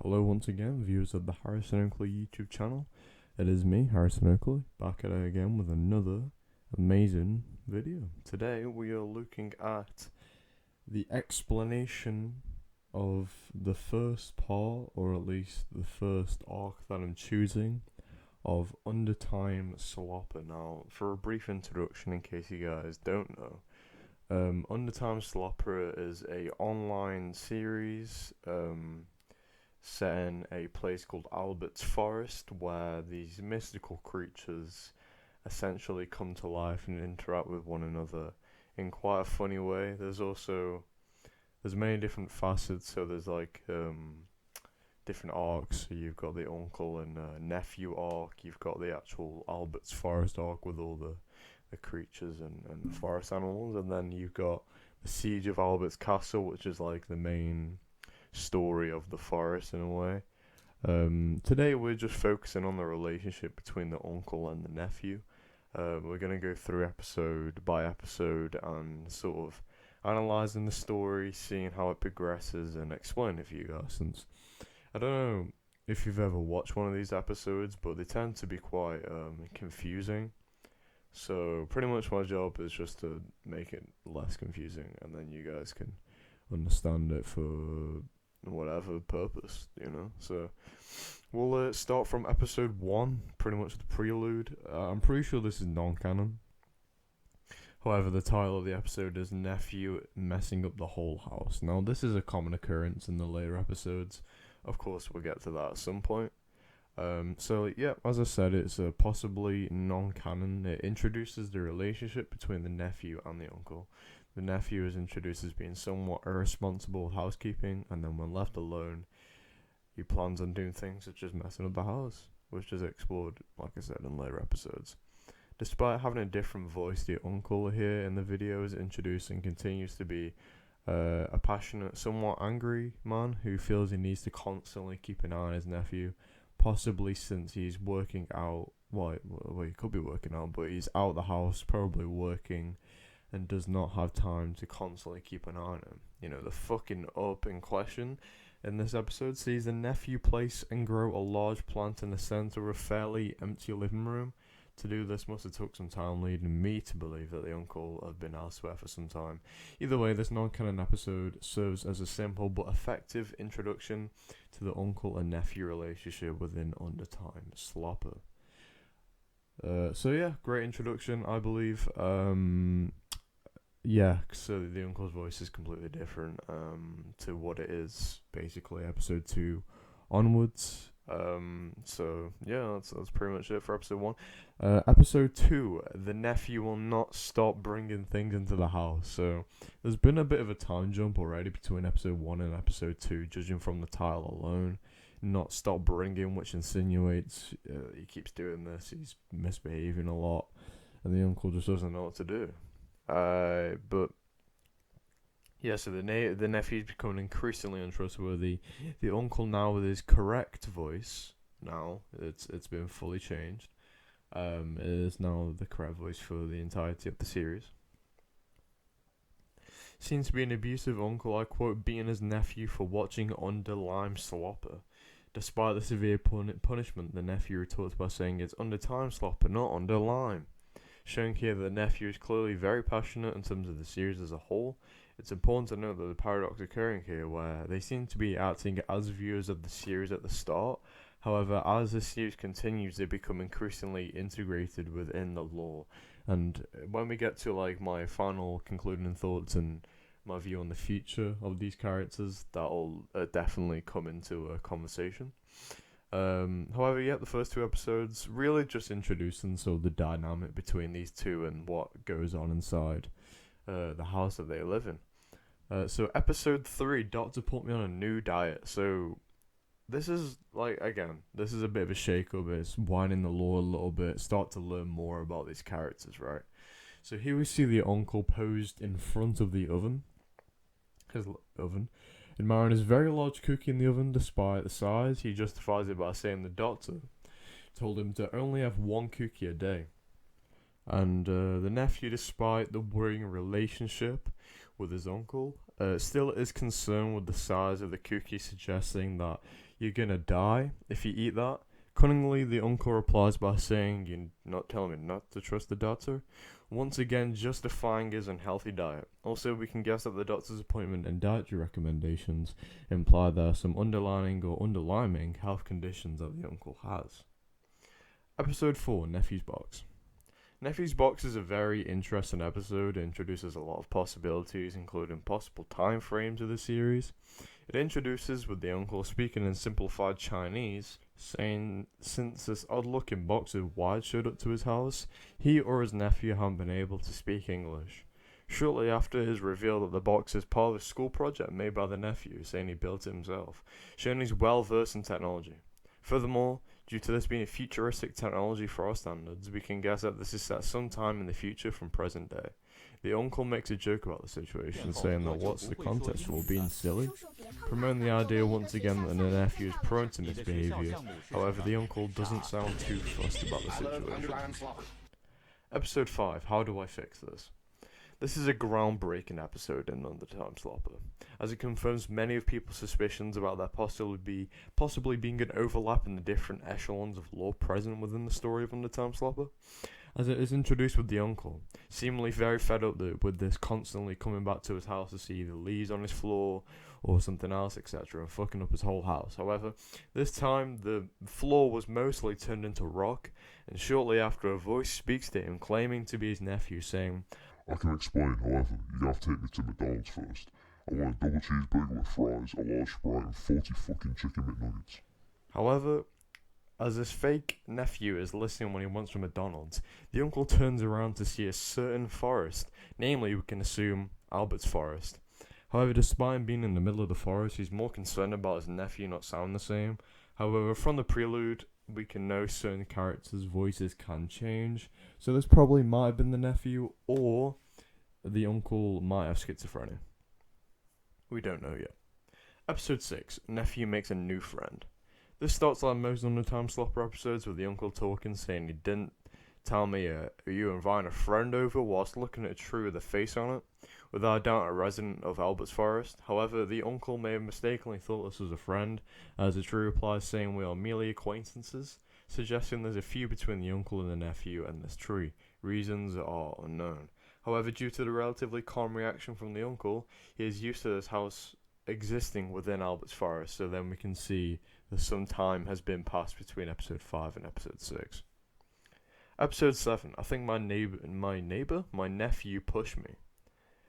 Hello once again, viewers of the Harrison Oakley YouTube channel. It is me, Harrison Oakley, back at it again with another amazing video. Today we are looking at the explanation of the first part, or at least the first arc that I'm choosing, of Undertime Slopper. Now, for a brief introduction in case you guys don't know, Undertime Slopper is a online series set in a place called Albert's Forest, where these mystical creatures essentially come to life and interact with one another in quite a funny way. There's many different facets. So there's different arcs. So you've got the uncle and nephew arc. You've got the actual Albert's Forest arc with all the creatures and the forest animals, and then you've got the Siege of Albert's Castle, which is like the main story of the forest in a way. Today we're just focusing on the relationship between the uncle and the nephew. We're gonna go through episode by episode and sort of analyzing the story, seeing how it progresses, and explain it for you guys. Since I don't know if you've ever watched one of these episodes, but they tend to be quite confusing. So pretty much my job is just to make it less confusing, and then you guys can understand it for whatever purpose, So we'll start from episode 1, pretty much the prelude. I'm pretty sure this is non-canon. However, the title of the episode is Nephew Messing Up the Whole House. Now, this is a common occurrence in the later episodes. Of course, we'll get to that at some point. So yeah, as I said, it's possibly non-canon. It introduces the relationship between the nephew and the uncle. The nephew is introduced as being somewhat irresponsible with housekeeping, and then when left alone, he plans on doing things such as messing up the house, which is explored, like I said, in later episodes. Despite having a different voice, the uncle here in the video is introduced and continues to be a passionate, somewhat angry man who feels he needs to constantly keep an eye on his nephew, possibly since he's working out. Well, he could be working out, but he's out the house, probably working, and does not have time to constantly keep an eye on him. The fucking up in question in this episode sees the nephew place and grow a large plant in the center of a fairly empty living room. To do this must have took some time, leading me to believe that the uncle had been elsewhere for some time. Either way, this non-canon episode serves as a simple but effective introduction to the uncle and nephew relationship within Undertime Slopper. So yeah, great introduction, I believe. Yeah, so the uncle's voice is completely different to what it is basically episode 2 onwards. So yeah, that's pretty much it for episode 1. Episode 2, the nephew will not stop bringing things into the house. So there's been a bit of a time jump already between episode 1 and episode 2, judging from the title alone. Not stop bringing, which insinuates he keeps doing this, he's misbehaving a lot, and the uncle just doesn't know what to do. But yeah, so the nephew's becoming increasingly untrustworthy. The uncle now with his correct voice, now it's been fully changed. It is now the correct voice for the entirety of the series. Seems to be an abusive uncle, I quote, beating his nephew for watching Undertime Slopper. Despite the severe punishment, the nephew retorts by saying it's Undertime Slopper, not Undertime. Showing here that the nephew is clearly very passionate in terms of the series as a whole. It's important to note that the paradox occurring here where they seem to be acting as viewers of the series at the start. However, as the series continues, they become increasingly integrated within the lore. And when we get to my final concluding thoughts and my view on the future of these characters, that'll definitely come into a conversation. However, yeah, the first 2 episodes really just introducing the dynamic between these two and what goes on inside the house that they live in. So episode 3, Doctor put me on a new diet. So this is this is a bit of a shake-up. It's winding the lore a little bit, start to learn more about these characters, right? So here we see the uncle posed in front of the oven. His oven. Admiring his very large cookie in the oven, despite the size, he justifies it by saying the doctor told him to only have 1 cookie a day. And the nephew, despite the worrying relationship with his uncle, still is concerned with the size of the cookie, suggesting that you're gonna die if you eat that. Cunningly, the uncle replies by saying, "You're not telling me not to trust the doctor?" Once again, justifying his unhealthy diet. Also, we can guess that the doctor's appointment and dietary recommendations imply there are some underlying or underlying health conditions that the uncle has. Episode 4, Nephew's Box. Nephew's Box is a very interesting episode. It introduces a lot of possibilities, including possible time frames of the series. It introduces with the uncle speaking in simplified Chinese, saying since this odd-looking box of wide showed up to his house, he or his nephew haven't been able to speak English. Shortly after, it is revealed that the box is part of a school project made by the nephew, saying he built it himself, showing he's well versed in technology. Furthermore, due to this being a futuristic technology for our standards, we can guess that this is set sometime in the future from present day. The uncle makes a joke about the situation, saying that what's the contest for being silly, promoting the idea once again that the nephew is prone to misbehaviour. However, the uncle doesn't sound too fussed about the situation. Episode 5, How Do I Fix This? This is a groundbreaking episode in Undertime Slopper, as it confirms many of people's suspicions about there possibly being an overlap in the different echelons of lore present within the story of Undertime Slopper, as it is introduced with the uncle, seemingly very fed up with this constantly coming back to his house to see either leaves on his floor or something else, etc., and fucking up his whole house. However, this time the floor was mostly turned into rock, and shortly after a voice speaks to him claiming to be his nephew, saying, "I can explain, however, you have to take me to McDonald's first. I want a double cheeseburger with fries, a large Sprite, and 40 fucking chicken McNuggets." However, as his fake nephew is listening when he wants from McDonald's, the uncle turns around to see a certain forest, namely we can assume Albert's forest. However, despite him being in the middle of the forest, he's more concerned about his nephew not sounding the same. However, from the prelude, we can know certain characters' voices can change, so this probably might have been the nephew, or the uncle might have schizophrenia. We don't know yet. Episode 6, Nephew Makes a New Friend. This starts like most Undertime Slopper episodes with the uncle talking, saying he didn't tell me you inviting a friend over whilst looking at a tree with a face on it, without doubt a resident of Albert's forest. However, the uncle may have mistakenly thought this was a friend, as the tree replies saying we are merely acquaintances, suggesting there's a feud between the uncle and the nephew and this tree. Reasons are unknown. However, due to the relatively calm reaction from the uncle, he is used to this house existing within Albert's forest, so then we can see that some time has been passed between episode 5 and episode 6. Episode 7, I think my nephew pushed me.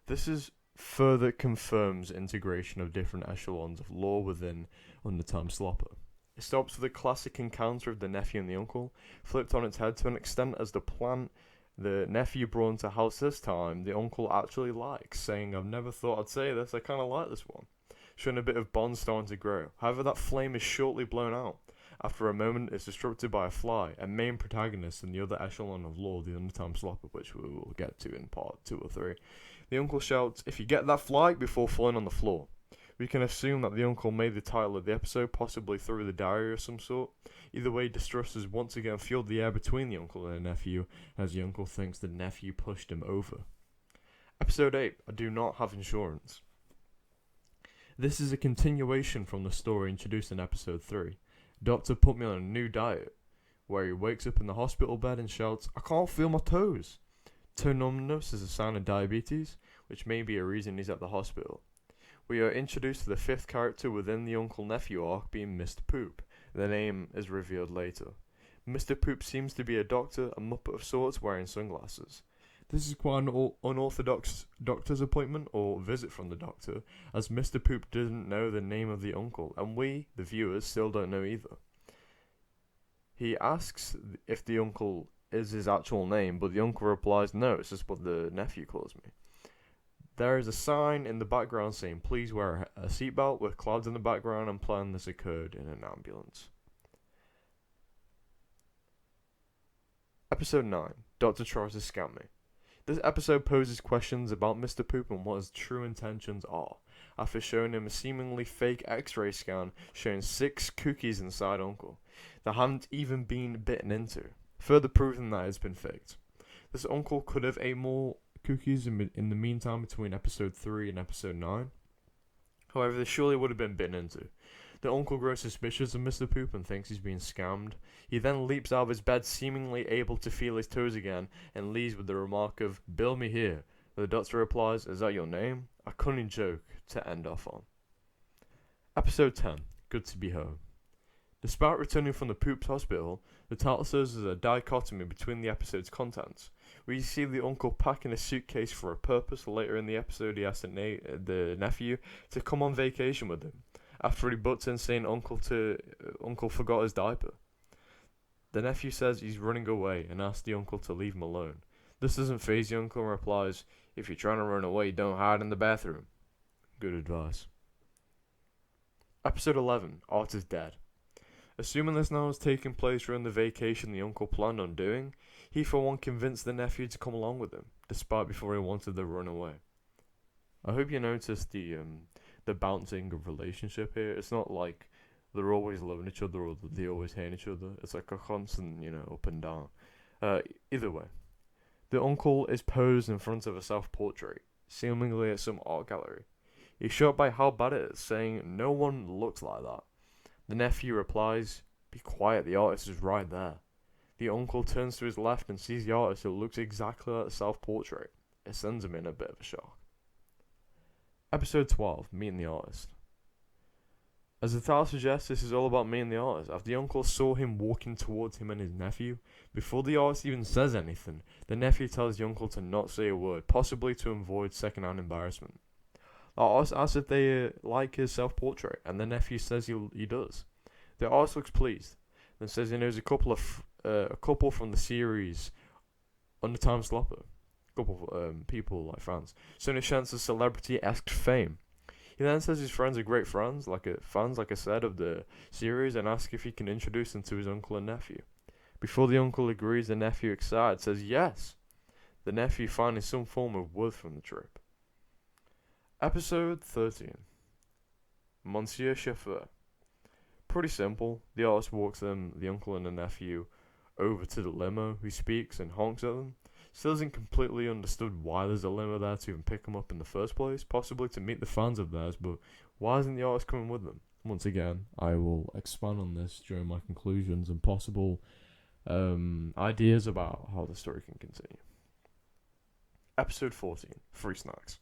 This is further confirms integration of different echelons of lore within Undertime Slopper. It stops with a classic encounter of the nephew and the uncle, flipped on its head to an extent as the plant the nephew brought into house this time, the uncle actually likes, saying, "I've never thought I'd say this, I kinda like this one," showing a bit of bond starting to grow. However, that flame is shortly blown out. After a moment, it's disrupted by a fly, a main protagonist in the other echelon of lore, the Undertime Slopper, which we will get to in part 2 or 3. The uncle shouts, "If you get that fly," before falling on the floor. We can assume that the uncle made the title of the episode, possibly through the diary of some sort. Either way, distrust has once again filled the air between the uncle and the nephew, as the uncle thinks the nephew pushed him over. Episode 8, I Do Not Have Insurance. This is a continuation from the story introduced in episode 3. Doctor put me on a new diet, where he wakes up in the hospital bed and shouts, "I can't feel my toes." Toe numbness is a sign of diabetes, which may be a reason he's at the hospital. We are introduced to the 5th character within the uncle-nephew arc, being Mr. Poop. The name is revealed later. Mr. Poop seems to be a doctor, a muppet of sorts, wearing sunglasses. This is quite an unorthodox doctor's appointment or visit from the doctor, as Mr. Poop didn't know the name of the uncle, and we, the viewers, still don't know either. He asks if the uncle is his actual name, but the uncle replies, "No, it's just what the nephew calls me." There is a sign in the background saying, "Please wear a seatbelt," with clouds in the background, implying this occurred in an ambulance. Episode 9, Doctor tries to scam me. This episode poses questions about Mr. Poop and what his true intentions are, after showing him a seemingly fake x-ray scan showing 6 cookies inside Uncle, that haven't even been bitten into, further proving that it's been faked. This uncle could have ate more cookies in the meantime between episode 3 and episode 9. However, this surely would have been bitten into. The uncle grows suspicious of Mr. Poop and thinks he's being scammed. He then leaps out of his bed, seemingly able to feel his toes again, and leaves with the remark of, "Bill me here." The doctor replies, "Is that your name?" A cunning joke to end off on. Episode 10, Good to Be Home. Despite returning from the Poops Hospital, the title serves as a dichotomy between the episode's contents. We see the uncle packing a suitcase for a purpose. Later in the episode, he asks the nephew to come on vacation with him, after he butts in saying Uncle forgot his diaper. The nephew says he's running away and asks the uncle to leave him alone. This doesn't faze the uncle and replies, "If you're trying to run away, don't hide in the bathroom." Good advice. Episode 11, Art is Dead. Assuming this now has taken place during the vacation the uncle planned on doing, he for one convinced the nephew to come along with him, despite before he wanted to run away. I hope you noticed the bouncing of relationship here. It's not like they're always loving each other or they always hate each other. It's like a constant, up and down. Either way, the uncle is posed in front of a self-portrait, seemingly at some art gallery. He's shocked by how bad it is, saying, "No one looks like that." The nephew replies, "Be quiet, the artist is right there." The uncle turns to his left and sees the artist who looks exactly like the self-portrait. It sends him in a bit of a shock. Episode 12, Meeting the Artist. As the title suggests, this is all about meeting the artist. After the uncle saw him walking towards him and his nephew, before the artist even says anything, the nephew tells the uncle to not say a word, possibly to avoid second-hand embarrassment. The artist asks if they like his self-portrait, and the nephew says he does. The artist looks pleased, then says he knows a couple from the series Undertime, Slopper. A couple people like fans. So in a chance of celebrity-esque fame. He then says his friends are great fans, like I said, of the series, and asks if he can introduce them to his uncle and nephew. Before the uncle agrees, the nephew, excited, says yes. The nephew finding some form of worth from the trip. Episode 13, Monsieur Chauffeur. Pretty simple. The artist walks them, the uncle and the nephew, over to the limo, who speaks and honks at them. Still hasn't completely understood why there's a limo there to even pick them up in the first place, possibly to meet the fans of theirs, but why isn't the artist coming with them? Once again, I will expand on this during my conclusions and possible ideas about how the story can continue. Episode 14, Free Snacks.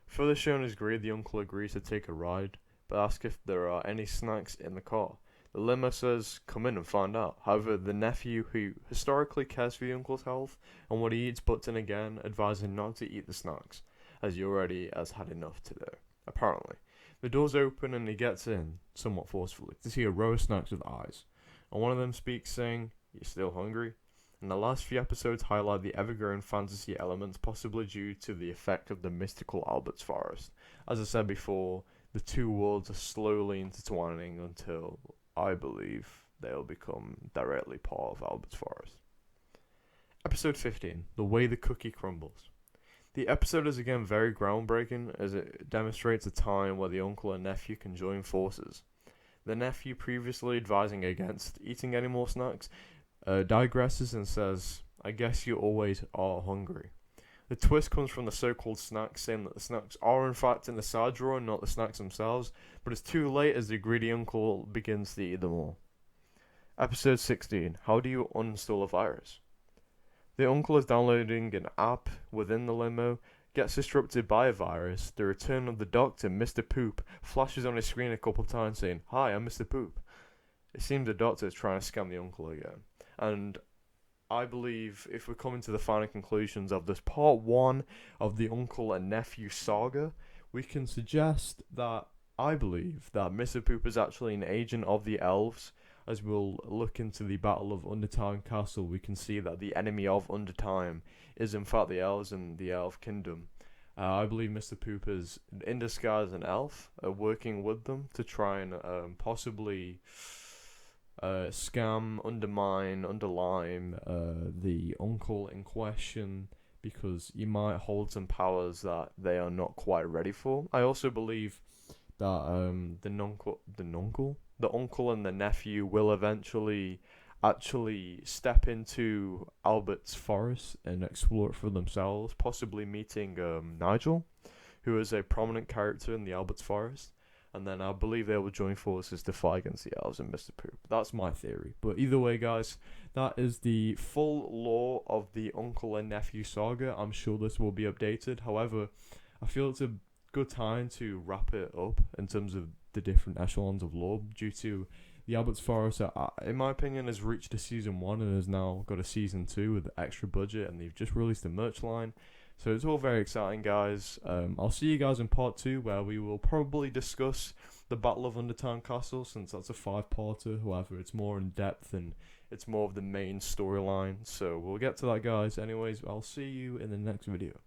Further showing his greed, the uncle agrees to take a ride, but asks if there are any snacks in the car. The limo says, "Come in and find out." However, the nephew, who historically cares for the uncle's health and what he eats, butts in again, advising not to eat the snacks, as he already has had enough today. Apparently, the doors open and he gets in, somewhat forcefully, to see a row of snacks with eyes. And one of them speaks, saying, "You're still hungry?" And the last few episodes highlight the ever-growing fantasy elements, possibly due to the effect of the mystical Albert's Forest. As I said before, the two worlds are slowly intertwining until, I believe, they'll become directly part of Albert's Forest. Episode 15, The Way the Cookie Crumbles. The episode is again very groundbreaking, as it demonstrates a time where the uncle and nephew can join forces. The nephew, previously advising against eating any more snacks, digresses and says, "I guess you always are hungry." The twist comes from the so-called snacks, saying that the snacks are in fact in the side drawer and not the snacks themselves, but it's too late as the greedy uncle begins to eat them all. Episode 16, How do you uninstall a virus? The uncle is downloading an app within the limo, gets disrupted by a virus. The return of the doctor, Mr. Poop, flashes on his screen a couple times saying, "Hi, I'm Mr. Poop." It seems the doctor is trying to scam the uncle again. And I believe if we're coming to the final conclusions of this part 1 of the uncle and nephew saga, we can suggest that I believe that Mr. Poop is actually an agent of the elves. As we'll look into the Battle of Undertime Castle, we can see that the enemy of Undertime is in fact the elves and the elf kingdom. I believe Mr. Poop is in disguise an elf, working with them to try and possibly scam, underline the uncle in question, because he might hold some powers that they are not quite ready for. I also believe that the uncle and the nephew will eventually actually step into Albert's forest and explore it for themselves, possibly meeting Nigel, who is a prominent character in the Albert's Forest. And then I believe they will join forces to fight against the elves and Mr. Poop. That's my theory. But either way, guys, that is the full lore of the uncle and nephew saga. I'm sure this will be updated. However, I feel it's a good time to wrap it up in terms of the different echelons of lore due to the Albert's Forest, in my opinion, has reached a season 1 and has now got a season 2 with extra budget, and they've just released a merch line. So it's all very exciting, guys. I'll see you guys in part 2, where we will probably discuss the Battle of Undertime Castle, since that's a 5-parter. However, it's more in depth and it's more of the main storyline. So we'll get to that, guys. Anyways, I'll see you in the next video.